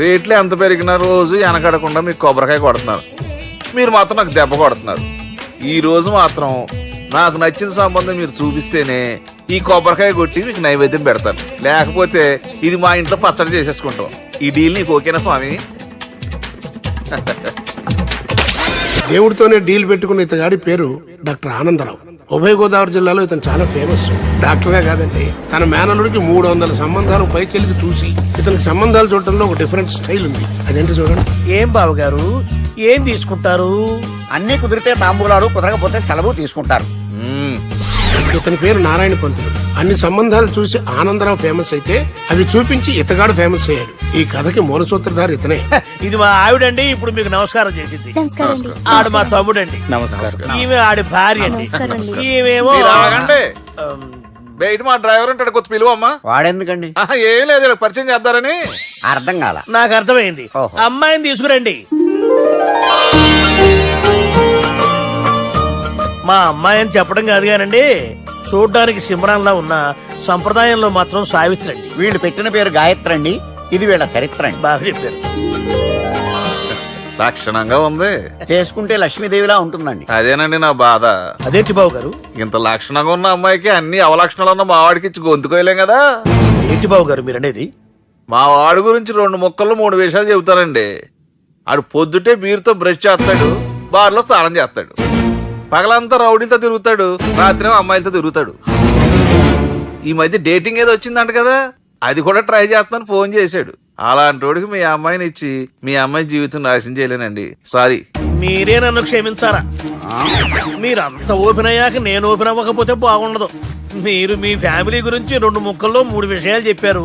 రేట్లు ఎంత పెరిగినా రోజు వెనకడకుండా మీకు కొబ్బరికాయ కొడుతున్నారు, మీరు మాత్రం నాకు దెబ్బ కొడుతున్నారు. ఈ రోజు మాత్రం నాకు నచ్చిన సంబంధం మీరు చూపిస్తేనే ఈ కొబ్బరికాయ కొట్టి మీకు నైవేద్యం పెడతాను, లేకపోతే ఇది మా ఇంట్లో పచ్చడి చేసేసుకుంటాం. ఈ డీల్ నీకు ఓకేనా స్వామి? దేవుడితోనే డీల్ పెట్టుకున్న ఇతగాడి పేరు డాక్టర్ ఆనందరావు. ఉభయ గోదావరి జిల్లాలో ఇతను చాలా ఫేమస్. డాక్టర్గా కాదండి, తన మేనలుడికి 300 సంబంధాలు పై చెల్లికి చూసి ఇతనికి సంబంధాలు చూడటంలో ఒక డిఫరెంట్ స్టైల్ ఉంది. అదేంటి చూడండి. ఏం బాబు గారు ఏం తీసుకుంటారు? అన్ని కుదిరితే తాంబూలాలు, కుదరకపోతే సెలవు తీసుకుంటారు. ఇతని పేరు నారాయణ పంతులు. అన్ని సంబంధాలు చూసి ఆనందరావు ఫేమస్ అయితే అవి చూపించి ఇతగాడు ఫేమస్ అయ్యాడు. ఈ కథకి మూల సూత్రధారి ఇతనే. ఇది మా ఆవిడండి, ఇప్పుడు మీకు నమస్కారం చేసింది. ఆడు మా తమ్ముడండి. నమస్కారం. ఈమె ఆడి భార్య అండి. ఈమెమో మీరు ఆగండి. బయట మా డ్రైవర్ ఉంటాడు, కొత్త పిలువమ్మా. వాడెందుకండి? ఏం లేదు, ఇలా పరిచయం చేద్దారని. అర్థం కాల. నాకు అర్థమైంది. ఓహో. అమ్మాయిని తీసుకురండి. మా అమ్మాయి అని చెప్పడం కాదు కానండి, చూడ్డానికి సింహరాన్లా ఉన్న సంప్రదాయంలో మాత్రం సావిత్రి అండి. వీళ్ళు పెట్టిన పేరు గాయత్రి అండి. ఇది వీళ్ళ చరిత్ర అండి. బాగా చెప్పారు. లక్షణంగా ఉంది. చేసుకుంటే లక్ష్మీదేవిలా ఉంటుందండి. అదేనండి నా బాధ. అదేంటి బాబు గారు? ఇంత లక్షణంగా ఉన్న అమ్మాయికి అన్ని అవలక్షణాలు ఉన్న మా వాడికి ఇచ్చి గొంతుకోయలేం కదా. ఏంటి బాబు గారు మీరు అనేది? మా వాడి గురించి 2 ముక్కల్లో 3 విషయాలు చెబుతానండి. ఆడు పొద్దుటే బీరుతో బ్రష్ చేస్తాడు, బార్లో స్నానం చేస్తాడు, పగలంతా రౌడీలతో తిరుగుతాడు, రాత్రి అమ్మాయిలతో తిరుగుతాడు. ఈ మధ్య డేటింగ్ ఏదో వచ్చిందంట కదా, అది కూడా ట్రై చేస్తాను ఫోన్ చేశాడు. అలాంటి వాడికి మీ అమ్మాయిని ఇచ్చి మీ అమ్మాయి జీవితం నాశనం చేయలేనండి. సారీ. మీరే నన్ను క్షమించారా? మీరంత ఓపెన్ అయ్యాక నేను ఓపెన్ అవ్వకపోతే బాగుండదు. మీరు మీ ఫ్యామిలీ గురించి 2 ముక్కల్లో 3 విషయాలు చెప్పారు.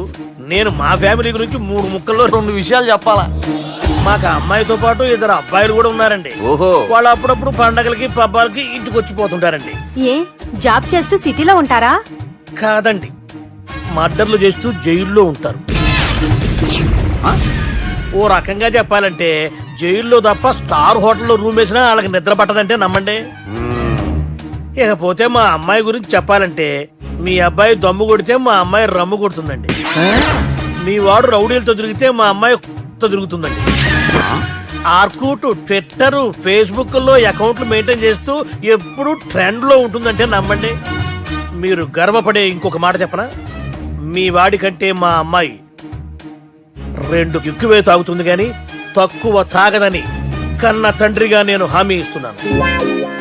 నేను మా ఫ్యామిలీ గురించి 3 ముక్కల్లో 2 విషయాలు చెప్పాలా? మాకు అమ్మాయితో పాటు 2 అబ్బాయిలు కూడా ఉన్నారండి. ఓహో. వాళ్ళు అప్పుడప్పుడు పండగలకి పబ్బాలకి ఇంటికి వచ్చిపోతుంటారండి. ఏ జాబ్ చేస్తూ సిటీలో ఉంటారా? కాదండి, మర్డర్లు చేస్తూ జైల్లో ఉంటారు. ఓ రకంగా చెప్పాలంటే జైల్లో తప్ప స్టార్ హోటల్లో రూమ్ వేసినా వాళ్ళకి నిద్ర పట్టదంటే నమ్మండి. ఇకపోతే మా అమ్మాయి గురించి చెప్పాలంటే మీ అబ్బాయి దమ్ము కొడితే మా అమ్మాయి రమ్ము కొడుతుందండి. మీ వాడు రౌడీలతో తిరిగితే మా అమ్మాయి తిరుగుతుందండి. ఆర్కుట్, ట్విట్టర్, ఫేస్బుక్ లో అకౌంట్లు మెయింటైన్ చేస్తూ ఎప్పుడు ట్రెండ్ లో ఉంటుందంటే నమ్మండి. మీరు గర్వపడే ఇంకొక మాట చెప్పనా? మీ వాడి కంటే మా అమ్మాయి 2 ఎక్కువే తాగుతుంది గాని తక్కువ తాగదని కన్న తండ్రిగా నేను హామీ ఇస్తున్నాను.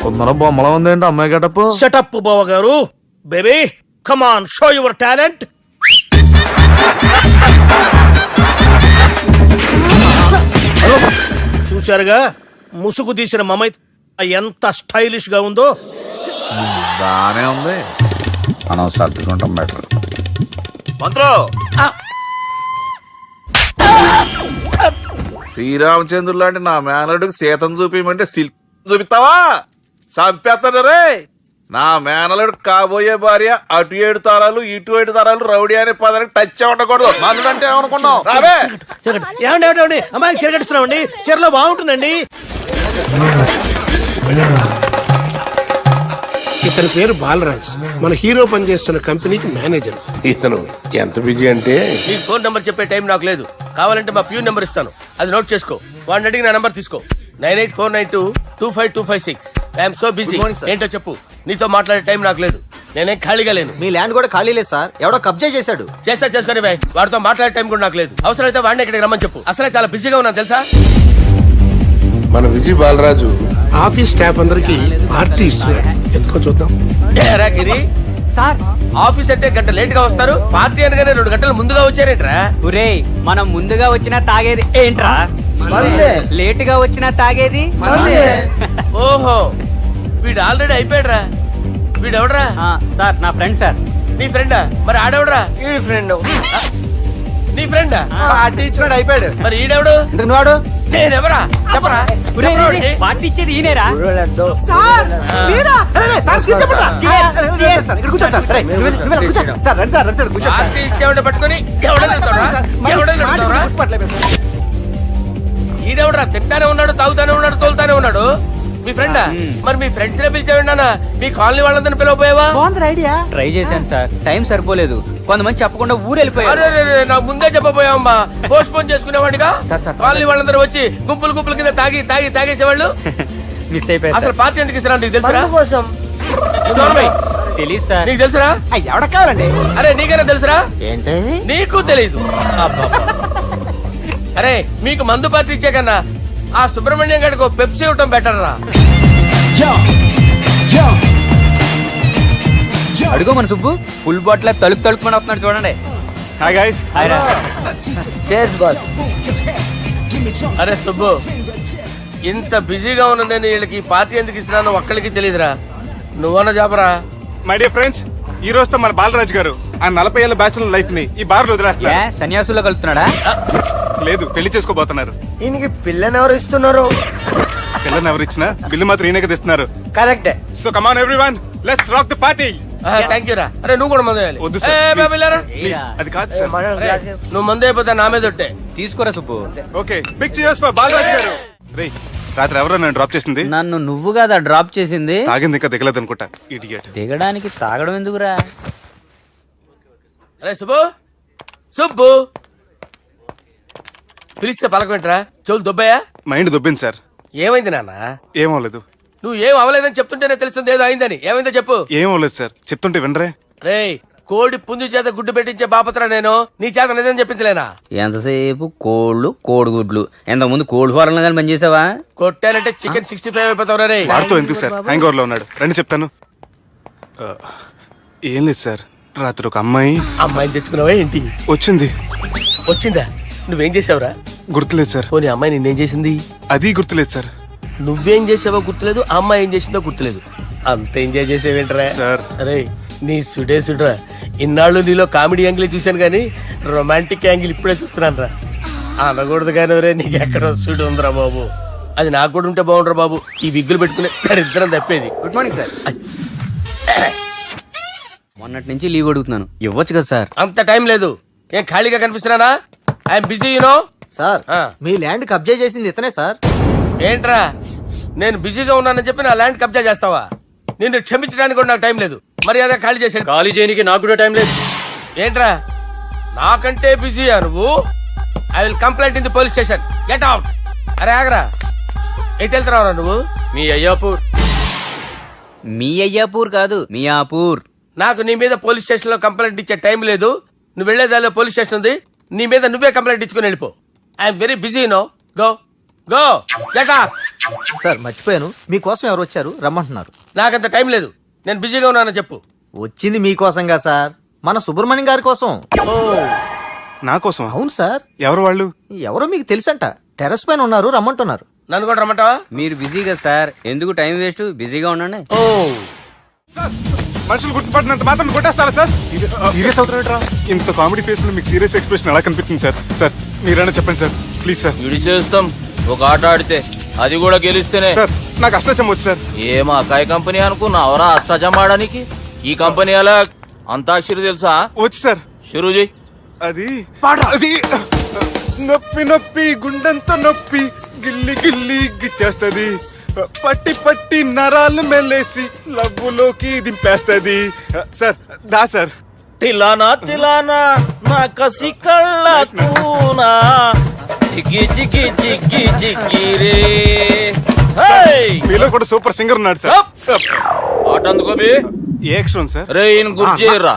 కొందరు బొమ్మలా ఉందేంటి అమ్మాయి గడప? సెటప్ బావ గారు. Baby come on, show your talent. చూశారుగా ముసుగు తీసిన మమై ఎంత స్టైలిష్ గా ఉందో. బానే ఉంది. మనం సర్దుకుంటాం బెటర్. మంత్రో, శ్రీరామచంద్రుడు లాంటి నా మేనలుడికి సీతను చూపించమంటే సిల్క్ చూపిస్తావా? చంపేస్తాడు రే. నా మేనలుడు కాబోయే భార్య అటు 7 తరాలు ఇటు 7 తరాలు రౌడీ అనే పదానికి టచ్ ఉండకూడదు. మనుడు అంటే ఏమనుకున్నావు? రావే. ఏమండి అమ్మాయి చీర కట్టుస్తున్నామండి, చీరలో బాగుంటుందండి. ఇతని పేరు బాలరాజ్. మన హీరో పనిచేస్తున్న కంపెనీకి మేనేజర్. ఇతను ఎంత బిజీ అంటే నీకు ఫోన్ నంబర్ చెప్పే టైం నాకు లేదు. కావాలంటే మా ప్యూన్ నెంబర్ ఇస్తాను, అది నోట్ చేసుకో. వాడిని అడిగి నా నంబర్ తీసుకో. 9849225256. I'm so busy. ఏంటో చెప్పు. నీతో మాట్లాడే టైం నాకు లేదు, నేనేం ఖాళీగా లేను. మీ ల్యాండ్ కూడా ఖాళీ లేదు సార్, ఎవడో కబ్జా చేశాడు. చేస్తా చేసుకుని బాయ్, వాడితో మాట్లాడే టైం కూడా నాకు లేదు. అవసరమైతే వాడిని ఇక్కడికి రమ్మని చెప్పు. అసలే చాలా బిజీగా ఉన్నాను తెలుసా. మన విజయ్ బాలరాజు ఆఫీస్ స్టాఫ్ అందరికి పార్టీ ఇస్తున్నాడు. ఎందుకో చూద్దాం. ఏరా గిరి సార్, ఆఫీస్ అంటే గంట లేట్ గా వస్తారు, పార్టీ అనగానే 2 గంటలు ముందుగా వచ్చారేంట్రా? ఒరే మనం ముందుగా వచ్చినా తాగేది ఏంట్రా? లేట్ గా వచ్చినా తాగేది. ఓహో, వీడు ఆల్రెడీ అయిపోయాడురా. వీడెవడరా? సార్ నా ఫ్రెండ్ సార్. నీ ఫ్రెండా? మరి ఆడెవడరా? ఈ ఫ్రెండ్ నీ ఫ్రెండా? పార్టీ ఇచ్చినాడు అయిపోయాడు. మరి ఈడెవడు? ఇంతకు వాడు నేనెవరా చెప్పరా? పార్టీ ఇచ్చేది ఈయనేరా? పార్టీ ఇచ్చేవాడు పట్టుకొని ఈడెవడరా? తింటానే ఉన్నాడు, తాగుతానే ఉన్నాడు, తోలుతానే ఉన్నాడు. మీ మీ ఫ్రెండా? మరి మీ ఫ్రెండ్స్ నే పిలిచావండి అన్న, మీ కాలనీ వాళ్ళందరినీ పిలవపోయావా? ట్రై చేశాను సార్, టైం సరిపోలేదు. కొంతమంది చెప్పకుండా ఊరు వెళ్ళిపోయారు. అరే అరే, అరే, నాకు ముందే చెప్పపోయావమ్మా, పోస్ట్ పోన్ చేసుకునేవాడిగా. సార్, కాలనీ వాళ్ళందరూ వచ్చి గుంపులు గుంపుల కింద తాగేసేవాళ్ళు. మిస్ అయిపోయారు అసలు పార్టీ ఎందుకు ఇస్తున్నా నీకు తెలుసురా? కోసం తెలియదు సార్. నీకు తెలుసురా? ఎవడ కావాలండి? అరే నీకైనా తెలుసురా? ఏంటి నీకు తెలీదు. అబ్బబ్బా. అరే మీకు మందు పార్టీ ఇచ్చే కన్నా ఆ సుబ్రహ్మణ్యం గారికి పెప్సీ ఇవ్వటం బెటర్ రా. అడుగు మన సుబ్బు ఫుల్ బాటిల్ తలుపుమని వస్తున్నాడు చూడండి. Hi guys. చేస్ బాస్. అరే సుబ్బు, ఇంత బిజీగా ఉన్న నేను వీళ్ళకి ఈ పార్టీ ఎందుకు ఇస్తున్నానో ఒక్కడికి తెలియదురా. నువ్వన్న చెప్పరా. మై డియర్ ఫ్రెండ్స్, ఈ రోజుతో మన బాలరాజు గారు ఆ 40 ఏళ్ల బ్యాచులర్ లైఫ్ ని ఈ బార్ లో ఏ వదిలేస్తున్నారు. సన్యాసుల్లో కలుపుతున్నాడా? లేదు, పెళ్లి చేసుకోబోతున్నారు. ఈయనకి పిల్లని ఎవరు ఇస్తున్నారు? పిల్లని ఎవరు ఇచ్చినా బిల్లు మాత్రం ఈయనకి తెస్తున్నారు. కరెక్టే. So come on everyone, let's rock the party. Thank you రా. అరే నువ్వు కూడా మందు వేయాలి. వద్దు సార్, ఏ, please. బాబు, వెళ్ళారా? ప్లీజ్, అది కాదు సార్. నువ్వు మందు అయిపోతే నా మీద ఒట్టే. తీసుకోరా Subbu. Okay, big cheers for Balaraju garu. రేయ్, రాత్రి ఎవరో నన్ను డ్రాప్ చేసింది? నన్ను నువ్వు కదా డ్రాప్ చేసింది. తాగింది ఇంకా దిగలేదు అనుకుంటా. ఇడియట్. దిగడానికి తాగడం ఎందుకురా? అరే సుబ్బు, సుబ్బు పిలిస్తే పలకమేంట్రా? చెవులు దొబ్బయా? Mind దొబ్బింది sir. ఏమైంది నాన్న? ఏమవలేదు. నువ్వు ఏం అవలేదని చెప్తుంటేనే తెలుస్తుంది ఏదో అయిందని. ఏమైందో చెప్పు. ఏమవలేదు సార్, చెప్తుంటే వినరే. రేయ్, కోడి పుంజు చేత గుడ్డు పెట్టించే బాపత్ర నేను, నీ చేత నిజం చెప్పించలేనా? ఎంతసేపు కోళ్ళు కోడిగుడ్లు. ఎంతకుముందు కోడి ఫారంలో కానీ పనిచేసావా? కొట్టానంటే చికెన్ 65 అయిపోతావు రే. వాడితో ఎందుకు సార్, హ్యాంగ్ ఓవర్ లో ఉన్నాడు. రండి చెప్తాను. ఏం లేదు సార్, రాత్రి ఒక అమ్మాయి అమ్మాయిని తెచ్చుకున్నావా ఏంటి? వచ్చింది. వచ్చిందా? నువ్వేం చేసావురా? గుర్తులేదు సార్. పోనీ అమ్మాయి నిన్నేం చేసింది? అది గుర్తులేదు సార్. నువ్వేం చేసావో గుర్తులేదు, ఆ అమ్మాయి ఏం చేసిందో గుర్తులేదు. అంత ఎంజాయ్ చేసేవేంట్రా? సార్. అరే నీ సుడే సుడ్రా. ఇన్నాళ్ళు నీలో కామెడీ యాంగిల్ చూశాను కానీ రొమాంటిక్ యాంగిల్ ఇప్పుడే చూస్తున్నాను రా. అనకూడదు కానీ రే, నీకు ఎక్కడ సుడు ఉందిరా బాబు. అది నాకు కూడా ఉంటే బాగుండ్రా బాబు. ఈ విగ్గులు పెట్టుకునే ఇద్దరం తప్పేది. Good morning sir. మొన్నటి నుంచి లీవ్ అడుగుతున్నాను, ఇవ్వచ్చు కదా సార్? అంత టైం లేదు. ఏం ఖాళీగా కనిపిస్తున్నానా? I'm busy you know. సార్ మీ ల్యాండ్ కబ్జా చేసింది ఇతనే సార్. ఏంట్రా, నేను బిజీగా ఉన్నానని చెప్పి నా ల్యాండ్ కబ్జా చేస్తావా? నిన్ను క్షమించడానికి కూడా నాకు టైం లేదు. మర్యాద ఖాళీ చేసాడు. ఖాళీ చేయడానికి నాకు కూడా టైం లేదు. ఏంట్రా, నాకంటే బిజీయా నువ్వు? I will complaint in the police station. Get out. అరే ఆగరా, ఎటు వెళ్తున్నావురా నువ్వు? మీ అయ్యాపూర్. మీ అయ్యాపూర్ కాదు, మియాపూర్. నాకు నీ మీద పోలీస్ స్టేషన్ లో కంప్లైంట్ ఇచ్చే టైం లేదు. నువ్వు వెళ్లేదాలో పోలీస్ స్టేషన్ ఉంది, నీ మీద నువ్వే కంప్లైంట్ ఇచ్చుకుని వెళ్ళిపో. I'm very busy no. Go go get out. Sir మర్చిపోయాను, మీకోసం ఎవరు వచ్చారు రమ్మంటున్నారు. నాకంత టైం లేదు, నేను బిజీగా ఉన్నానని చెప్పు. వచ్చింది మీకోసంగా సార్, మన సుబ్రహ్మణ్యం గారి కోసం. ఓ, నా కోసం? అవును సార్. ఎవరు వాళ్ళు? ఎవరో మీకు తెలుసంట, టెర్రస్ పైన ఉన్నారు, రమ్మంటున్నారు. నన్ను కూడా రమ్మంటావా? మీరు బిజీ కదా సార్, ఎందుకు టైం వేస్ట్, బిజీగా ఉండండి. ఓ, సార్, మనుషులు గుర్తుపట్టినంత మాత్రం కొట్టేస్తారా సార్? సీరియస్ అవుతున్నారా? ఇంత కామెడీ ఫేస్ లో మీకు సీరియస్ ఎక్స్ప్రెషన్ ఎలా కనిపిస్తుంది సార్? సార్ మీరైనా చెప్పండి సార్, ప్లీజ్ సార్. విడిచేస్తాం ఒక ఆట ఆడితే, అది కూడా గెలిస్తేనే. సార్ నాకు అష్టచం వచ్చు సార్. ఏం అకాయ కంపెనీ అనుకున్నావరా అష్టాచం ఆడడానికి? ఈ కంపెనీ అలా అంతాక్షరి తెలుసా? వచ్చు సార్. షురూజీ. అది అది నొప్పి నొప్పి గుండెంతో నొప్పి గిల్లి గిల్లి గిచ్చేస్తది, పట్టి పట్టి నరాలు మెల్లేసి లవ్వులోకి దింపేస్తది. సార్ దా సార్. తిలానా తిలానా నా కసి కళ్ళ కూనా చిక్కి చిక్కి చిక్కి చిక్కి రే. మీలో కూడా సూపర్ సింగర్ ఉన్నాడు సార్. ఆట అందుకోబి. ఏ అక్షరం సార్? రే ఈయన గుర్తు చేయరా.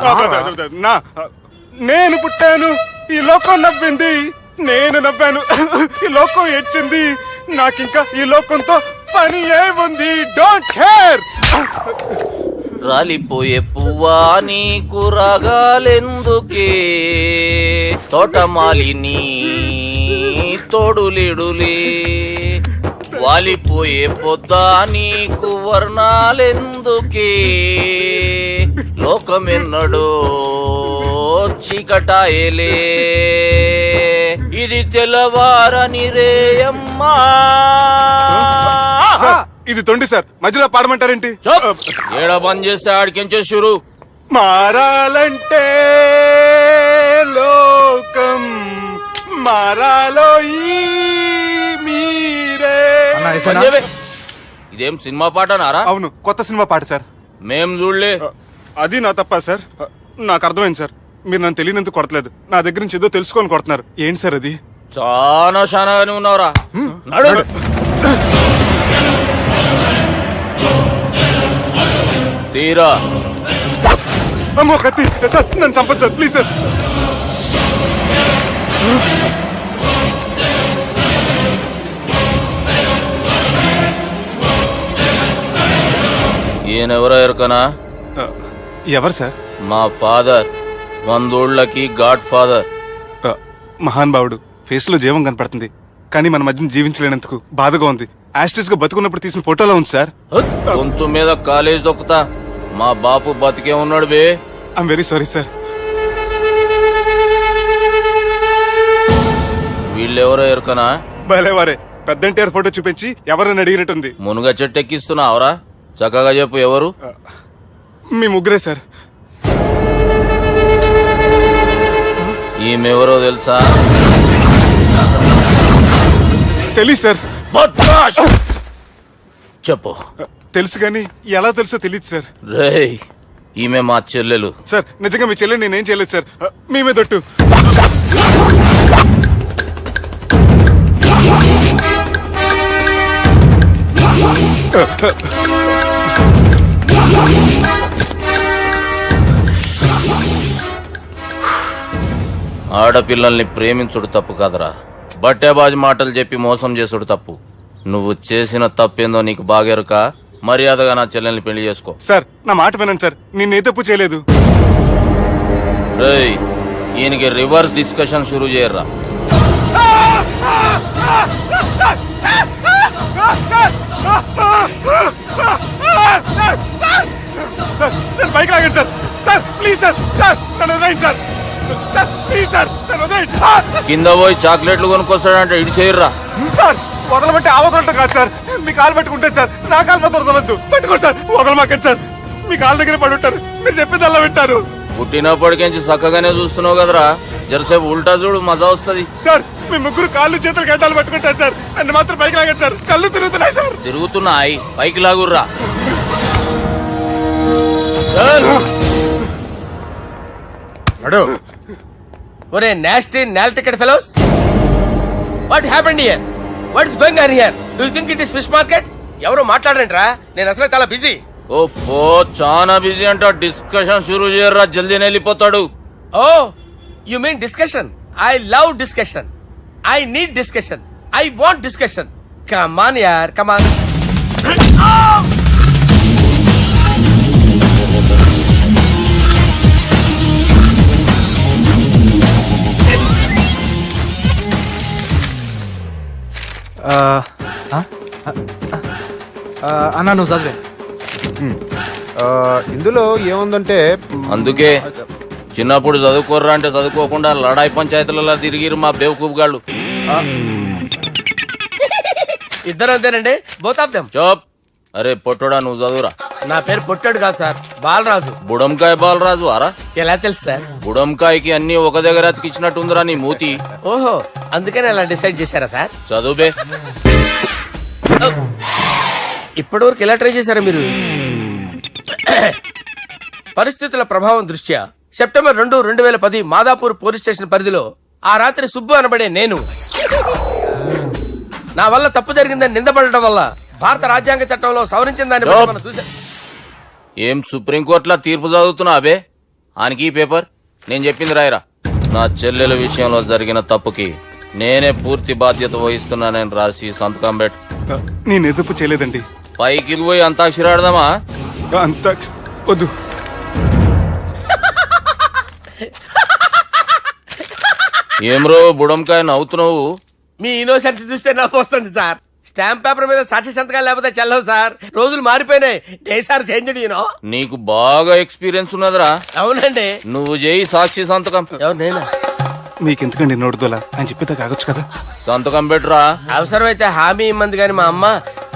నా నేను పుట్టాను, ఈ లోకం నవ్వింది, నేను నవ్వాను, ఈ లోకం ఏడ్చింది, నాకింకా ఈ లోకంతో పని ఏముంది, డోంట్ కేర్. రాలిపోయే పువ్వా నీకు రాగాలెందుకే, తోటమాలిని తోడులిడులే, వాలిపోయే పొద్దా నీకు వర్ణాలెందుకే, లోకమెన్నడో చీకటాయలే, ఇది తెల్లవారని రేయమ్మా. ఇది తొండి సార్, మధ్యలో పాడమంటారేంటి? ఏడ బంద్ చేస్తే ఆడికించే షురు. మారాలంటే లోకం మారాలో ఈ మీరే. ఇదేం సినిమా పాటనారా? అవును, కొత్త సినిమా పాట సార్. మేం చూడలే. అది నా తప్ప సార్. నాకు అర్థమైంది సార్. మీరు నన్ను తెలియనందుకు కొడతలేదు, నా దగ్గర నుంచి ఏదో తెలుసుకొని కొడుతున్నారు. ఏంటి సార్ అది? చాలా శానాగానే ఉన్నావురా. నడు. తీరా. అమ్మో కత్తి సార్, నన్ను చంపదు సార్, ప్లీజ్ సార్. ఈయనెవరో ఎరకనా? ఎవరు సార్? మా ఫాదర్, 100 గాడ్ ఫాదర్. మహాన్ భావుడు. ఫేస్ లో జీవం కనపడుతుంది, కానీ మన మధ్యన జీవించలేనందుకు బాధగా ఉంది. యాస్టిస్ గా బతుకున్నప్పుడు తీసిన ఫోటోలో ఉంది సార్. గొంతు మీద కాలేజ్ దొక్కుతా. మా బాపు బతికే ఉన్నాడు బే. I'm very sorry sir. వీళ్ళెవరో ఎరకనా? భలేవారే, పెద్ద ఎన్టీఆర్ ఫోటో చూపించి ఎవరైనా అడిగినట్టుంది. మునుగ చెట్టు ఎక్కిస్తున్నావురా? చక్కగా చెప్పు ఎవరు? మీ ముగ్గురే సార్. ఈమెవరో తెలుసా? తెలీదు సార్. బద్మాష్! చెప్పు. తెలుసు కానీ ఎలా తెలుసో తెలియదు సార్. రేయ్, ఈమె మా చెల్లెలు. సార్ నిజంగా మీ చెల్లెని నేనేం చేయలేదు సార్. మీ మీద ఒట్టు. ఆడపిల్లల్ని ప్రేమించుడు తప్పు కాదరా, బట్టేబాజు మాటలు చెప్పి మోసం చేసుడు తప్పు. నువ్వు చేసిన తప్పేందో నీకు బాగెరుక. మర్యాదగా నా చెల్లెల్ని పెళ్లి చేసుకో. సార్ నా మాట వినండి సార్, నేనే తప్పు చేయలేదు. రేయ్, ఈయనకి రివర్స్ డిస్కషన్ షురూ చేయర్రా. నేను బైక్ లాగండి sir. Sir please sir, sir నన్ను వదిలేయండి సార్. సార్ ప్లీజ్ సార్, నన్ను వదిలేయండి. కింద పోయి చాక్లెట్లు కొనుక్కొస్తాడంటే ఇటు చేయర్రా. సార్ వదలబట్టి ఆ వదలటం కాదు సార్, మీ కాలు పట్టుకుంటాను సార్. నా కాలు మాత్రం వదలొద్దు, పట్టుకోండి సార్. వదలమాకండి సార్, మీ కాలు దగ్గర పడి ఉంటారు. మీరు చెప్పేది అలా వింటారు. పుట్టినప్పటికేంచి చక్కగానే చూస్తున్నావు కదరా, జరసేపు ఉల్టా చూడు, మజా వస్తుంది. సార్ మీ ముగ్గురు కాళ్ళు చేతులు గడ్డాలు పట్టుకుంటారు సార్. నన్ను మాత్రం బైక్ లాగండి సార్, కళ్ళు తిరుగుతున్నాయి సార్. తిరుగుతున్నాయి, పైకి లాగుర్రా. ఒరే నాస్టీ నాల్ ticket fellows, what happened here? What is going on here? Do you think it is fish market? ఎవరు మాట్లాడరంట్రా, నేను అసలే చాలా బిజీ. ఓ చాలా బిజీ అంట. డిస్కషన్ షురూ చేయర్రా, జల్దీ వెళ్ళిపోతాడు. Oh you mean discussion? I love discussion. I need discussion. I want discussion. Come on యార్, కమ్ ఆన్. అన్నా నువ్వు చదివే. ఇందులో ఏముందంటే అందుకే చిన్నప్పుడు చదువుకోర్రా అంటే చదువుకోకుండా లడాయి పంచాయతీలలో తిరిగిరు మా బేవకూపు గాళ్ళు. ఇద్దరు అంతేనండి, బోత్ ఆఫ్ దెమ్. చోప్. అరే పొట్టోడా, నువ్వు చదువురా. నా పేరు పొట్టాడు కాదు సార్, బాలరాజు. బుడంకాయ బాలరాజు అరా? ఎలా తెలుసు సార్? బుడంకాయకి అన్ని ఒక దగ్గర అతికిచ్చినట్టుందిరా నీ మూతి. ఓహో, అందుకని అలా డిసైడ్ చేశారా సార్? చదువుబే. ఇప్పటి వరకు ఎలా ట్రై చేశారా మీరు? పరిస్థితుల ప్రభావం దృష్ట్యా సెప్టెంబర్ 2, 2010 మాదాపూర్ పోలీస్ స్టేషన్ పరిధిలో ఆ రాత్రి సుబ్బు అనబడే నేను నా వల్ల తప్పు జరిగిందని నిందపడటం వల్ల భారత రాజ్యాంగ చట్టంలో సవరించిన దాన్ని బట్టి మనం చూసా. ఏం సుప్రీంకోర్టులో తీర్పు చదువుతున్నా అబే? ఆనికి ఈ పేపర్ నేను చెప్పింది రాయరా. నా చెల్లెల విషయంలో జరిగిన తప్పుకి నేనే పూర్తి బాధ్యత వహిస్తున్నానని రాసి సంతకం పెట్టు. నేను ఎదుపు చేయలేదండి. పైకి పోయి అంతాక్షరి ఆడదామా? అంత వద్దు. ఏమ్రో బుడంకాయ నవ్వుతున్నావు? మీ ఇన్నోసెన్స్ చూస్తే నాకు వస్తుంది సార్. స్టాంప్ పేపర్ మీద సాక్షి సంతకాలు లేకపోతే చెల్లవు సార్. రోజులు మారిపోయినాయి. Day sir change you know. నీకు బాగా ఎక్స్పీరియన్స్ ఉన్నదిరా. అవునండి. నువ్వు చేయి సాక్షి సంతకం. ఎవరు నేనా? మీకెందుకండి నోడుదోలా అని చెప్పేదా కాగొచ్చు కదా. సంతకం పెట్టురా. అవసరమైతే హామీ ఇమ్మంది కానీ మా అమ్మ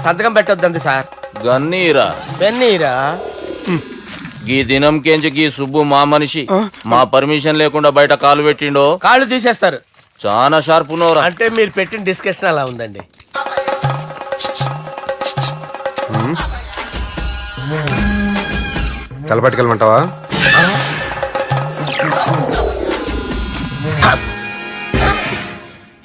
సంతకం పెట్టొద్దండి సార్. గన్నీరా పెన్నీరా. గీ దినంకేంచి గీ సుబ్బు మా మనిషి. మా పర్మిషన్ లేకుండా బయట కాలు పెట్టిండో కాళ్ళు తీసేస్తారు. చాలా షార్ప్ ఉన్నవరా. అంటే మీరు పెట్టిన డిస్కషన్ అలా ఉందండి. తలపట్టుకెళ్ళమంటావా?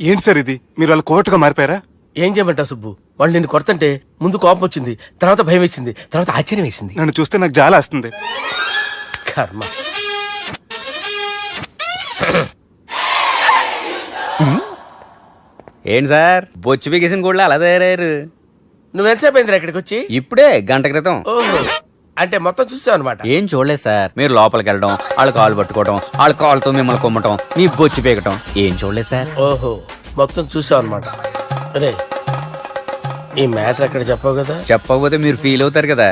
ఏంటి సార్ ఇది, మీరు వాళ్ళు కోర్టుగా మారిపోయారా? ఏం చేయమంటావు సుబ్బు? వాళ్ళు నిన్ను కొడుతుంటే ముందు కోపం వచ్చింది, తర్వాత భయం వేసింది, తర్వాత ఆశ్చర్యం వేసింది. నన్ను చూస్తే నాకు జాలి వస్తుంది. కర్మ. ఏంటి సార్ బొచ్చు బిగేసిన కూడా అలా తయారయ్యారు? నువ్వెంతసేపు అయిందిరా ఇక్కడికి వచ్చి? ఇప్పుడే గంట క్రితం. ఓహో, అంటే మొత్తం చూసావు అనమాట. ఏం చూడలేదు సార్. మీరు లోపలికి వెళ్ళడం, వాళ్ళ కాళ్ళు పట్టుకోవడం, వాళ్ళ కాళ్ళతో మిమ్మల్ని కొమ్మటం, మీ బొచ్చు పీకటం ఏం చూడలేదు సార్. ఓహో, మొత్తం చూసావు అనమాట. అరే, ఈ మ్యాటర్ అక్కడ చెప్పావు కదా? చెప్పకపోతే మీరు ఫీల్ అవుతారు కదా.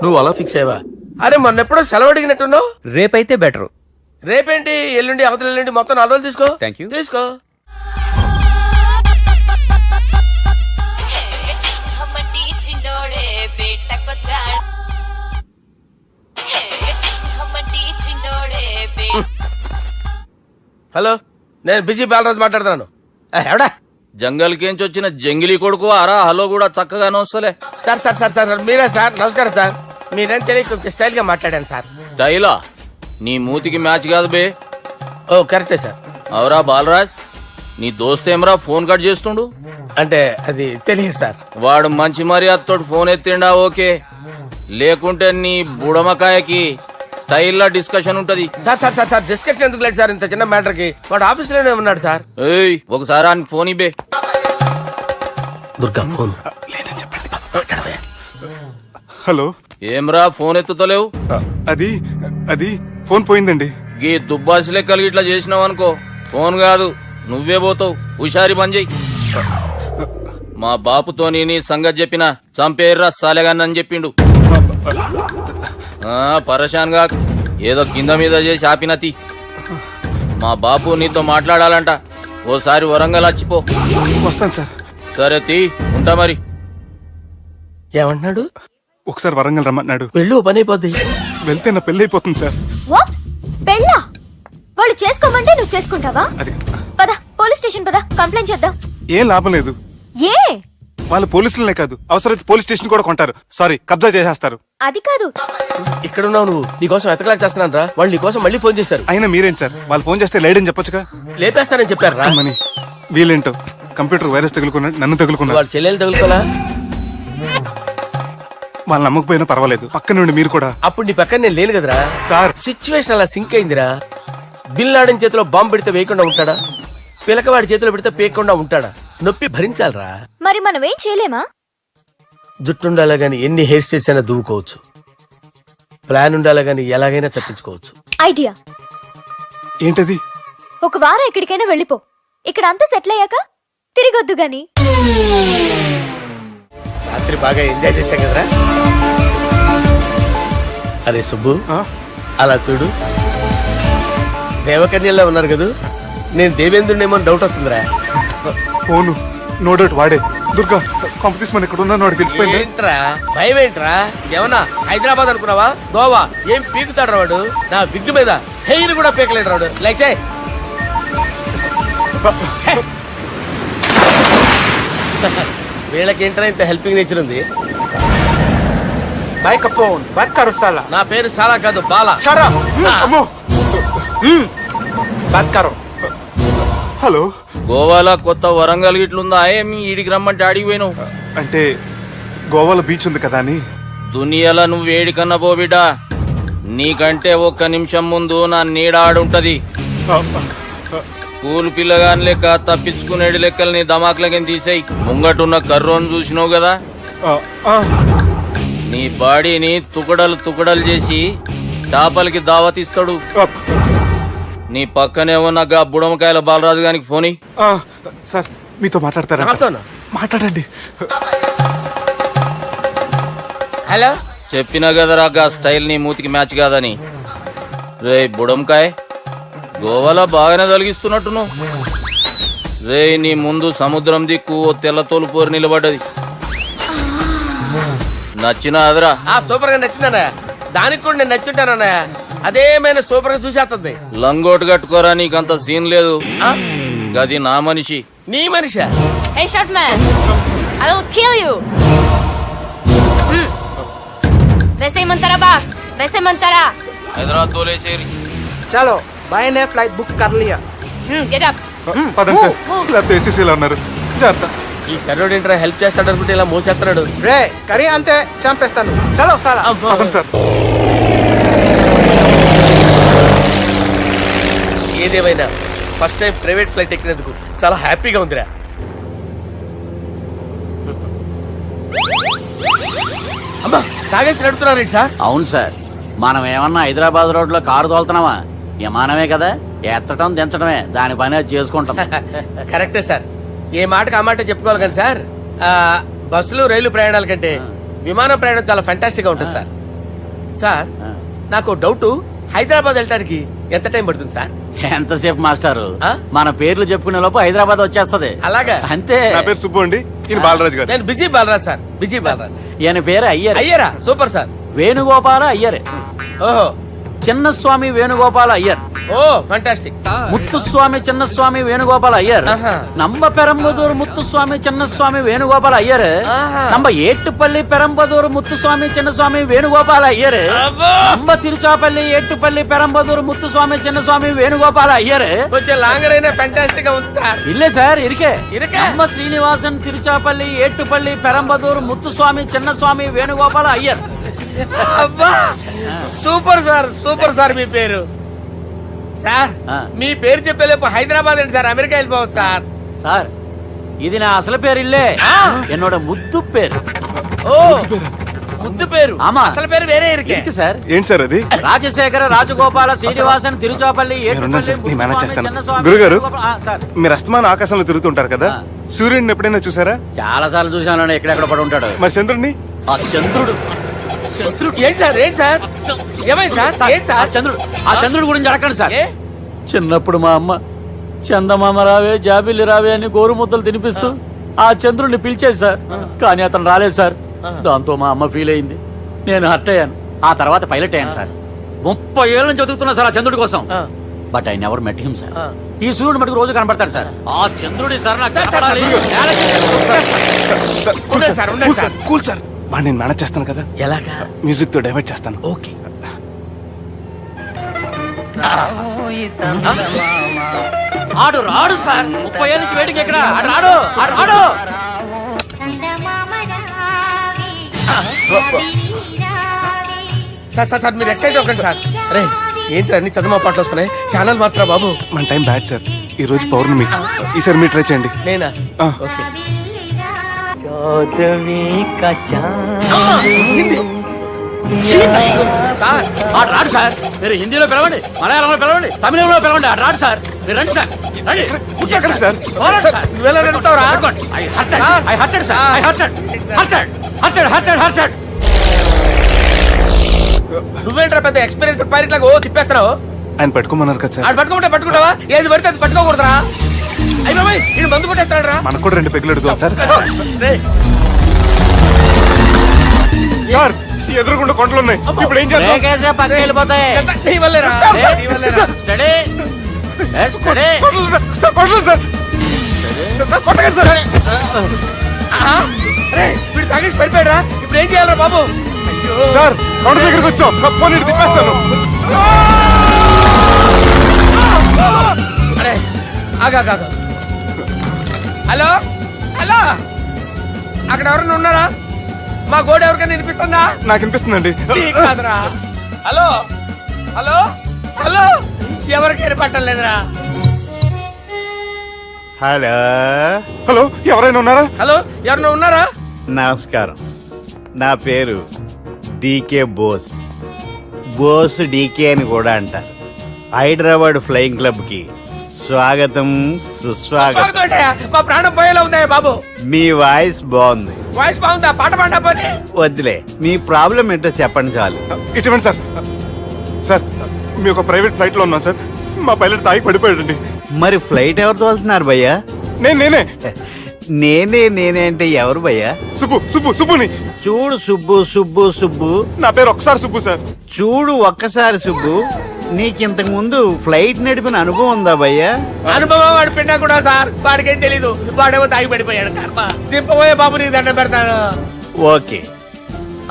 నువ్వు అలా ఫిక్స్ అయ్యవా? అరే, మొన్నెప్పుడో సెలవు అడిగినట్టున్నావు. రేపైతే బెటర్. రేపేంటి, ఎల్లుండి, అవతల ఎల్లుండి, మొత్తం 4 రోజులు తీసుకో. Thank you. తీసుకో. హలో, నేను బిజీ బాలరాజు మాట్లాడుతున్నాను. ఎవడా? జంగల్కేంచి వచ్చిన జంగిలీ కొడుకు అరా హలో కూడా చక్కగానే వస్తలే. సార్ సార్ సార్ సార్ మీరే సార్? నమస్కారం సార్. మీరేం తెలియక కొంచెం స్టైల్ గా మాట్లాడాను సార్. స్టైలా? నీ మూతికి మ్యాచ్ కాదు బే. ఓ కరెక్టే సార్. అవరా బాలరాజ్, నీ దోస్త్ ఏమరా ఫోన్ కట్ చేస్తుండు? అంటే అది తెలియదు సార్. వాడు మంచి మర్యాదతో ఫోన్ ఎత్తిండా ఓకే, లేకుంటే నీ బుడమకాయకి స్టైల్లా డిస్కషన్ ఉంటది. Sir sir sir sir discussion ఎందుకు లేదు సార్? ఇంత చిన్న మ్యాటర్ కి వాడు ఆఫీస్ లోనే ఉన్నాడు సార్. ఏయ్, ఒకసారి ఆయనకి ఫోన్ ఇబ్బే. దుర్గా ఫోన్. హలో, ఏమ్రా ఫోన్ ఎత్తుతలేవు? అది అది ఫోన్ పోయిందండి. గీ దుబ్బాసి లెక్కలు ఇట్లా చేసినావు అనుకో, ఫోన్ కాదు నువ్వే పోతావు. హుషారి పని చెయ్యి. మా బాపుతోని నీ సంగతి చెప్పిన చంపేర్రా సాలెగాన్ని అని చెప్పిండు. పరేషాన్ గా ఏదో కింద మీద చేసి ఆపినతి. మా బాపు నీతో మాట్లాడాలంట. ఓసారి వరంగల్ వచ్చిపో. వస్తాను సార్. సరే తీ, ఉంటా మరి. ఏమన్నాడు? ఒకసారి వరంగల్ రమ్మన్నాడు. వెళ్ళు, పని అయిపోద్ది. వెళ్తే నా పెళ్లి అయిపోతుంది సార్. వాట్? పెళ్ళా? వాళ్ళు చేసుకోమంటే నువ్వు చేసుకుంటావా? అది పద, పోలీస్ స్టేషన్ పద, కంప్లైంట్ చేద్దాం. ఏం లాభం లేదు. ఏ? వాళ్ళు పోలీసులనే కాదు, అవసరమైతే పోలీస్ స్టేషన్ కూడా కొంటారు. సారీ, కబ్జా చేసేస్తారు. అది కాదు. ఇక్కడ ఉన్నావు నువ్వు, నీకోసం ఎతకలేక చేస్తున్నాను రా. వాళ్ళు నీకోసం మళ్ళీ ఫోన్ చేశారు. అయినా మీరేంటి సార్, వాళ్ళు ఫోన్ చేస్తే లేడని చెప్పొచ్చుగా. లేపేస్తానని చెప్పారు రా. మని వీళ్ళేంటో కంప్యూటర్ వైరస్ తగులుకున్నాడు, నన్ను తగులుకున్నాడు. వాళ్ళ చెల్లెలు తగులుకోలా? వాళ్ళు నమ్మకపోయినా పర్వాలేదు, పక్క నుండి మీరు కూడా. అప్పుడు నీ పక్కన నేను లేను కదరా సార్. సిచ్యువేషన్ అలా సింక్ అయిందిరా. బిల్ లాడన్ చేతిలో బాంబు పెడితే వేయకుండా ఉంటాడా? పిలకవాడి చేతిలో పెడితే పేయకుండా ఉంటాడా? నొప్పి భరించాలరా. మరి మనం ఏం చేయలేమా? జుట్టుండాలా గాని ఎన్ని హెయిర్ స్టైల్స్ అయినా దువ్వుకోవచ్చు. ప్లాన్ ఉండాలా గాని ఎలాగైనా తప్పించుకోవచ్చు. ఐడియా ఏంటది? ఒక వారం ఎక్కడికైనా వెళ్ళిపో. ఇక్కడ అంతా సెటిల్ అయ్యాక తిరిగొద్దు గాని. రాత్రి బాగా ఎంజాయ్ చేశాం కదరా. అరే సుబ్బు, అలా చూడు, దేవకన్యల్లో ఉన్నారు కదా. నేను దేవేంద్రునేమో డౌట్ వస్తుందిరా. ఫోను నో డౌట్ వాడే. దుర్గా కాంపిటీషన్ మన ఇక్కడ ఉన్నాను, వాడు తెలిసిపోయింది. ఏంట్రా భయం ఏంట్రా? ఏమన్నా హైదరాబాద్ అనుకున్నావా? గోవా ఏం పీకుతాడు రాడు. నా విగ్గు మీద హెయిర్ కూడా పీకలేడు రాడు. లైక్ వీళ్ళకేంట్రా ఇంత హెల్పింగ్ నేచర్ ఉంది. నా పేరు సాలా కాదు, బాలా. హలో, గోవాలో కొత్త వరంగల్ గిట్లుందా? ఏమి ఈడికి రమ్మంటే ఆడికి పోయినావు? అంటే గోవాలో బీచ్ ఉంది కదా అని. దునియాలో నువ్వు వేడికన్నా పో బిడ్డా. నీకంటే ఒక్క నిమిషం ముందు నా నీడ ఆడుంటది. స్కూల్ పిల్లగాని లెక్క తప్పించుకునేడు లెక్కలు నీ దమాకులకి తీసేయి. ముంగటున్న కర్రోని చూసినావు కదా, నీ బాడీని తుకడలు తుకడలు చేసి చేపలకి దావతిస్తాడు. నీ పక్కనే ఉన్న గా బుడమకాయల బాలరాజు గారికి ఫోని. సార్ మీతో మాట్లాడతారా? మాట్లాడండి. హలో, చెప్పినా కదరా గా స్టైల్ నీ మూతికి మ్యాచ్ కాదని. రే బుడంకాయ, గోవాలో బాగానే తొలగిస్తున్నట్టు. రే నీ ముందు సముద్రం దిక్కు ఓ తెల్లతోలు పోరు నిలబడ్డది. నచ్చిన అదరా? సూపర్ గా నచ్చిందన్నయ్య. దానికి కూడా నేను నచ్చుంటానన్నయ్య. అదేమైనా సూపర్ గా చూసేస్తుంది. లంగోటు కట్టుకోరా, నీకంత సీన్ లేదు. గది నా మనిషి. నీ మనిషా? Hey short man, I will kill you. వేసేయమంటారా బాస్ వేసేయమంటారా హైదరాబాద్ తోలేసేరి. చలో బాయ్ నే ఫ్లైట్ బుక్ కర్ లియా గెట్ అప్ పదండి సార్ లేకపోతే ఏసీసీలో ఉన్నారు జాగ్రత్త. ఈ కర్రోడు ఏంట్రా హెల్ప్ చేస్తాడు అనుకుంటే ఇలా మోసేస్తున్నాడు. రే కరీ అంతే చంపేస్తాను చలో సాలా పదండి సార్. ఏదేమైనా ఫస్ట్ టైం ప్రైవేట్ ఫ్లైట్ ఎక్కినందుకు చాలా హ్యాపీగా ఉందిరా. అమ్మా తాగేసి నడుపుతున్నారండి సార్. అవును సార్, మనం ఏమన్నా హైదరాబాద్ రోడ్లో కారు తోలుతున్నామా? విమానమే కదా, ఎత్తటం దించడమే దాని పని అది చేసుకుంటాం. కరెక్టే సార్, ఏ మాటకు ఆ మాట చెప్పుకోవాలి కానీ సార్ బస్సులు రైలు ప్రయాణాల కంటే విమానం ప్రయాణం చాలా ఫెంటాస్టిక్ గా ఉంటుంది సార్. సార్ నాకు డౌట్, హైదరాబాద్ వెళ్ళడానికి ఎంత టైం పడుతుంది సార్? ఎంతసేపు మాస్టారు, ఆ? మన పేర్లు చెప్పుకునే లోపు హైదరాబాద్ వచ్చేస్తది. అలాగా? అంతే. నా పేరు సుబ్బు అండి, ఈయన బాలరాజు గారు. నేను busy Balaraj sir, busy Balaraj. ఈయన పేరు అయ్యర్. అయ్యరా సూపర్ సార్. వేణుగోపాల అయ్యర్. ఓహో చిన్నస్వామి వేణుగోపాల అయ్యర్. Oh fantastic. ముత్తుస్వామి చిన్నస్వామి వేణుగోపాల అయ్యర్. ఆహా. నంబ పెరంబదూరు ముత్తుస్వామి చిన్నస్వామి వేణుగోపాల అయ్యర్. ఆహా. నంబ ఏట్టుపల్లి పెరంబదూరు ముత్తుస్వామి చిన్నస్వామి వేణుగోపాల అయ్యర్. అబ్బో! నంబ తిరుచాపల్లి ఏట్టుపల్లి పెరంబదూరు ముత్తుస్వామి చిన్నస్వామి వేణుగోపాల అయ్యర్. కొంచెం లాంగర్ అయినా ఫెంటాస్టిక్ గా ఉంది సార్. ఇల్లే సార్ ఇరికే. ఇరికే? నంబ శ్రీనివాసన్ తిరుచాపల్లి ఏట్టుపల్లి పెరంబదూరు ముత్తుస్వామి చిన్నస్వామి వేణుగోపాల అయ్యర్. అబ్బా సూపర్ సార్, సూపర్ సార్. మీ పేరు సార్, ఆ. మీ పేరు చెప్పేలేపు హైదరాబాద్ అండి సార్, అమెరికా వెళ్ళిపోవచ్చు సార్. సార్ ఇది నా అసలు పేరు ఇల్లే, ఎన్నోడ ముద్దు పేరు. ఓ ముద్దు పేరు. ఆమా. అసలు పేరు వేరే ఇరికే. ఇరికి సార్. ఏంటి సార్ అది? రాజశేఖర రాజగోపాల శ్రీనివాసన్ తిరుచాపల్లి నేనున్నాను సార్, నేను మేనేజ్ చేస్తాను. చిన్నస్వామి గురుగారు, వేణుగోపాల- ఆ, సార్ మీరు అస్తమాన ఆకాశంలో తిరుగుతుంటారు కదా, సూర్యుడిని ఎప్పుడైనా చూసారా? చాలా సార్లు చూసాను ఎక్కడెక్కడ పడి ఉంటాడు. మరి చంద్రుడిని? ఆ చంద్రుడు ఏంటి సార్, ఏంటి సార్, ఏమైంది సార్, ఏంటి ఆ సార్? చంద్రుడు, ఆ చంద్రుడు గురించి అడగండి సార్. ఏ? చిన్నప్పుడు మా అమ్మ చందమామ రావే జాబిల్లి రావే అని గోరు ముద్దలు తినిపిస్తూ ఆ చంద్రుడిని పిలిచేది సార్, కానీ అతను రాలేదు సార్. దాంతో మా అమ్మ ఫీల్ అయింది, నేను హర్ట్ అయ్యాను. ఆ తర్వాత పైలట్ అయ్యాను సార్. 30 ఏళ్ళ నుంచి చదువుతున్నా సార్ ఆ చంద్రుడి కోసం. But I never met him sir. ఈ సూర్యుడు మటుకు రోజు కనబడతాడు సార్. ఆ చంద్రుడి సార్ నాకు కనపడాలి. సార్, కూల్ ఉండండి సార్, సార్, ఉండండి కూల్ సార్, కూల్ సార్. వాడిని నేను మేనేజ్ చేస్తాను కదా, ఎలాగా? మ్యూజిక్ తో డైవర్ట్ చేస్తాను. ఓకే. ఆడు రాడు సార్, 30 ఏళ్ళ నుంచి వేటికి ఎక్కడ ఆడు రాడు, ఆడు రాడు. సార్ సార్ సార్ మీరు ఎక్సైట్ అవ్వకండి సార్. అరే ఏంటి అన్ని చదువు పాటలు వస్తున్నాయి, ఛానల్ మార్చరా బాబు. మన టైం బ్యాడ్ సార్, ఈ రోజు పౌర్ణమి. ఈసారి మీరు ట్రై చేయండి. నేనా? ఆ. ఓకే. సార్ ఆడు రాడు సార్. మీరు హిందీలో పిలవండి, మలయాళంలో పిలవండి, తమిళంలో పిలవండి, ఆడు రాడు సార్. మీరు రండి సార్, రండి. ఎక్కడ సార్? పోరాడు సార్. నువ్వెలా నడుపుతావురా? పట్టుకోండి. I hurted, I hurted sir, I hurted, hurted, hurted, hurted, hurted. నువ్వేంట్రా పెద్ద ఎక్స్పీరియన్స్ పైరెట్ లాగా ఓ తిప్పేస్తున్నావు? ఆయన పట్టుకోమన్నారు కదా సార్. ఆడు పట్టుకుంటే పట్టుకుంటావా? ఏది పడితే అది పట్టుకోకూడదురా? అయ్యి బాబాయ్ ఇది మందు కొట్టేస్తాడు రా. మనకు కూడా 2 పెగ్గులు ఎడుగుతాం సార్. రేయ్, సార్ ఎదురుగుండా కొండలు ఉన్నాయి, ఇప్పుడు ఏం చేద్దాం? బ్రేకేసే పక్కకి వెళ్ళిపోతాయి. ఎంత నీ వల్లేరా? నీ వల్లేరా? Steady. Yes, steady. Kondalu sir, sir, Kondalu sir. Sir, కొట్టకండి సార్. ఆహా. రేయ్, వీడు తాగేసి పడిపోయాడురా, ఇప్పుడు ఏం చేయాలరా బాబు? అయ్యో. సార్ కొండ దగ్గరికి వచ్చాం, పోనీ ఇటు తిప్పేస్తాను. అరే ఆగా. హలో హలో, అక్కడ ఎవరైనా ఉన్నారా? మా గోడ ఎవరికైనా వినిపిస్తుందా? నాకు అనిపిస్తుందండి. నీకు కాదురా. హలో హలో హలో, ఎవరికి వినపట్టలేదురా? హలో, హలో, ఎవరైనా ఉన్నారా? హలో ఎవరైనా ఉన్నారా? నమస్కారం. నా పేరు డీకే బోస్. బోస్ డీకే అని కూడా అంటారు. హైదరాబాద్ ఫ్లయింగ్ క్లబ్ కి స్వాగతం, సుస్వాగతం. బాగుంటాయా? మా ప్రాణం పోయేలా ఉందా బాబు? మీ వాయిస్ బాగుంది. వాయిస్ బాగుందా? పాట పాడా పోనీ. వద్దులే, మీ ప్రాబ్లం ఏంటో చెప్పండి చాలు. ఇటువంటి సార్, సార్ మీ ఒక ప్రైవేట్ ఫ్లైట్ లో ఉన్నాం సార్, మా పైలట్ తాగి పడిపోయాడండి. మరి ఫ్లైట్ ఎవరు తోలుతున్నారు భయ్యా? నేనే నేనే అంటే ఎవరు భయ్యా? సుబ్బుని. చూడు సుబ్బు, నా పేరు ఒకసారి సుబ్బు సార్. చూడు ఒక్కసారి సుబ్బు, నీకింతకు ముందు ఫ్లైట్ నడిపిన అనుభవం ఉందా భయ్యా? అనుభవం వాడు పిండా కూడా సార్, వాడికేం తెలీదు. వాడేమో తాగి పడిపోయాడు. కర్మ. దింపబోయే బాబు నీకు దండం పెడతాను. ఓకే,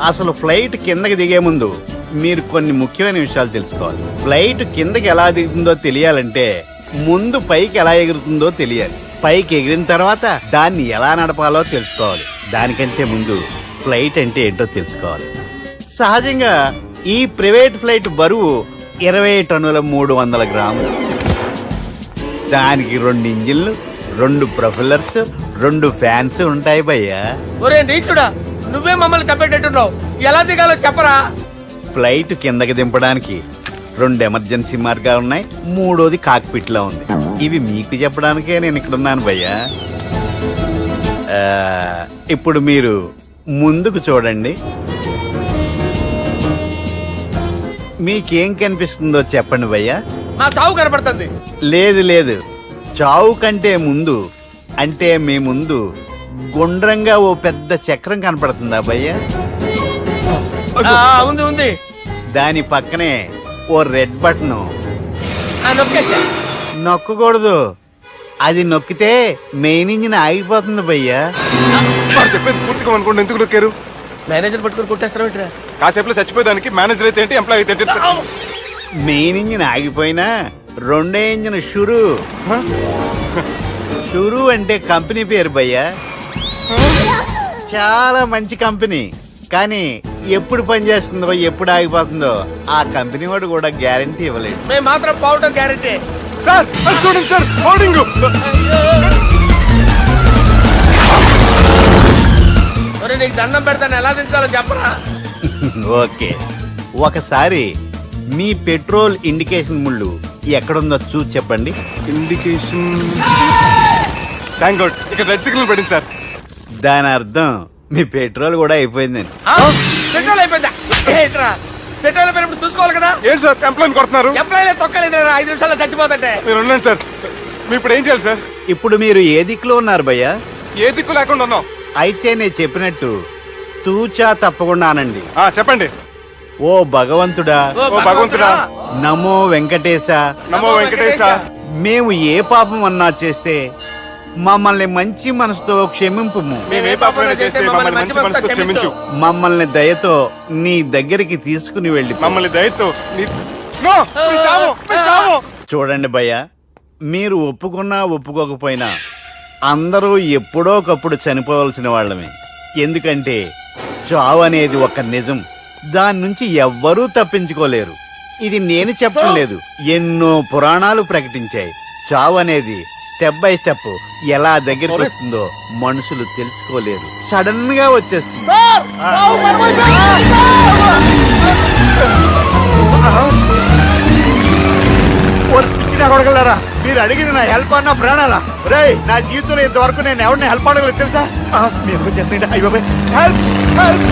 అసలు ఫ్లైట్ కిందకి దిగే ముందు మీరు కొన్ని ముఖ్యమైన విషయాలు తెలుసుకోవాలి. ఫ్లైట్ కిందకి ఎలా దిగుతుందో తెలియాలంటే ముందు పైకి ఎలా ఎగురుతుందో తెలియాలి. పైకి ఎగిరిన తర్వాత దాన్ని ఎలా నడపాలో తెలుసుకోవాలి. దానికంటే ముందు ఫ్లైట్ అంటే ఏంటో తెలుసుకోవాలి. సహజంగా ఈ ప్రైవేట్ ఫ్లైట్ బరువు 20 టన్నుల 300 గ్రాములు. దానికి 2 ఇంజిన్లు, 2 ప్రొఫెల్లర్స్, 2 ఫ్యాన్స్ ఉంటాయి భయ్యా. ఒరే నీచుడా, నువ్వే మమ్మల్ని తప్పేటట్టున్నావు. ఎలా దిగాలో చెప్పరా? ఫ్లైట్ కిందకి దింపడానికి 2 ఎమర్జెన్సీ మార్గాలు ఉన్నాయి. 3వది కాక్పిట్ లో ఉంది. ఇవి మీకు చెప్పడానికే నేను ఇక్కడ ఉన్నాను భయ్యా. ఇప్పుడు మీరు ముందుకు చూడండి. మీకేం కనిపిస్తుందో చెప్పండి భయ్యా. మా చావు కనపడుతుంది. లేదు, చావు కంటే ముందు అంటే మీ ముందు గుండ్రంగా ఓ పెద్ద చక్రం కనపడుతుందా భయ్యా? ఉంది. దాని పక్కనే ఓ రెడ్ బటన్. నొక్కేసా. నొక్కకూడదు. అది నొక్కితే మెయిన్ ఇంజిన్ ఆగిపోతుంది భయ్యా. వాడు చెప్పేది పూర్తిగా అనుకోండి. ఎందుకు నొక్కారు? మేనేజర్ పట్టుకుని కొట్టేస్తారా? కాసేపులో చచ్చిపోయేదానికి మేనేజర్ అయితే ఏంటి, ఎంప్లాయ్ అయితే ఏంటి? మెయిన్ ఇంజిన్ ఆగిపోయినా 2వ ఇంజిన్ షురు అంటే కంపెనీ పేరు భయ్యా. చాలా మంచి కంపెనీ. కానీ ఎప్పుడు పనిచేస్తుందో ఎప్పుడు ఆగిపోతుందో ఆ కంపెనీ వాడు కూడా గ్యారంటీ ఇవ్వలేదు. మేము మాత్రం పోవటం గ్యారెంటీ. సార్ అది చూడండి సార్, హోర్డింగ్. ఒరే నీకు దండం పెడతాను, ఎలా దించాలో చెప్పరా? ఓకే, ఒకసారి మీ పెట్రోల్ ఇండికేషన్ ముళ్ళు ఎక్కడుందో చూసి చెప్పండి. ఇండికేషన్. థ్యాంక్ గాడ్, ఇక్కడ రెడ్ సిగ్నల్ పడింది సార్. దాని అర్థం మీ పెట్రోల్ కూడా అయిపోయిందండి. పెట్రోల్ అయిపోయిందా? ఏంట్రా పెట్రోల్ అయిపోయినప్పుడు చూసుకోవాలి కదా. ఏంటి సార్ ఎంప్లాయ్ కొడుతున్నారు? ఎంప్లాయీ తొక్కలేదు, 5 నిమిషాల్లో చచ్చిపోతుంటే. మీరు ఉండండి సార్. మీ ఇప్పుడు ఏం చేయాలి సార్? ఇప్పుడు మీరు ఏ దిక్కులో ఉన్నారు భయ్యా? ఏ దిక్కు లేకుండా ఉన్నాం. అయితే నేను చెప్పినట్టు తూచా తప్పకుండా అనండి. చెప్పండి. ఓ భగవంతుడా, ఓ భగవంతుడా, నమో వెంకటేశ, నమో వెంకటేశ. మేము ఏ పాపం అన్నా చేస్తే మమ్మల్ని మంచి మనసుతో క్షమింపు. మేము ఏ పాపమైనా చేస్తే మమ్మల్ని మంచి మనసుతో క్షమించు. మమ్మల్ని దయతో నీ దగ్గరికి తీసుకుని వెళ్ళి మమ్మల్ని దయతో నో, మీరు చావు, మీరు చావు. చూడండి భయ్యా, మీరు ఒప్పుకున్నా ఒప్పుకోకపోయినా అందరూ ఎప్పుడో ఒకప్పుడు చనిపోవలసిన వాళ్ళమే. ఎందుకంటే చావు అనేది ఒక నిజం. దాని నుంచి ఎవ్వరూ తప్పించుకోలేరు. ఇది నేను చెప్పడం లేదు, ఎన్నో పురాణాలు ప్రకటించాయి. చావు అనేది స్టెప్ బై స్టెప్ ఎలా దగ్గరికి వస్తుందో మనుషులు తెలుసుకోలేరు. సడన్ గా వచ్చేస్తుంది. కొడగలరా, మీరు అడిగింది నా హెల్ప్ అన్న ప్రాణాలా? రే, నా జీవితంలో ఇంతవరకు నేను ఎవరిని హెల్ప్ అడగలేదు తెలుసా? మీరు చెప్పండి. అయ్యో హెల్ప్, హెల్ప్,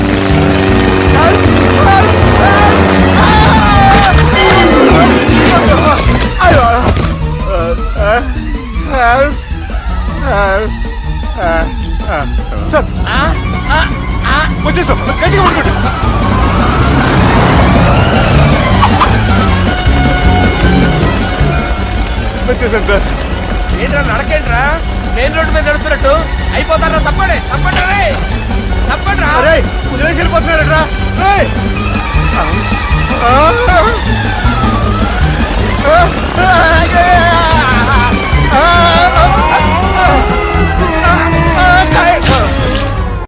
సార్ వచ్చేసాం, గట్టిగా పడుకోండి. వచ్చేసాను సార్. ఏంట్రా నడకేంట్రా? మెయిన్ రోడ్డు మీద నడుస్తున్నట్టు అయిపోతారా? తప్పండి, తప్పండి, తప్పండి రా. వదిలేసి వెళ్ళిపోతున్నాడు రా.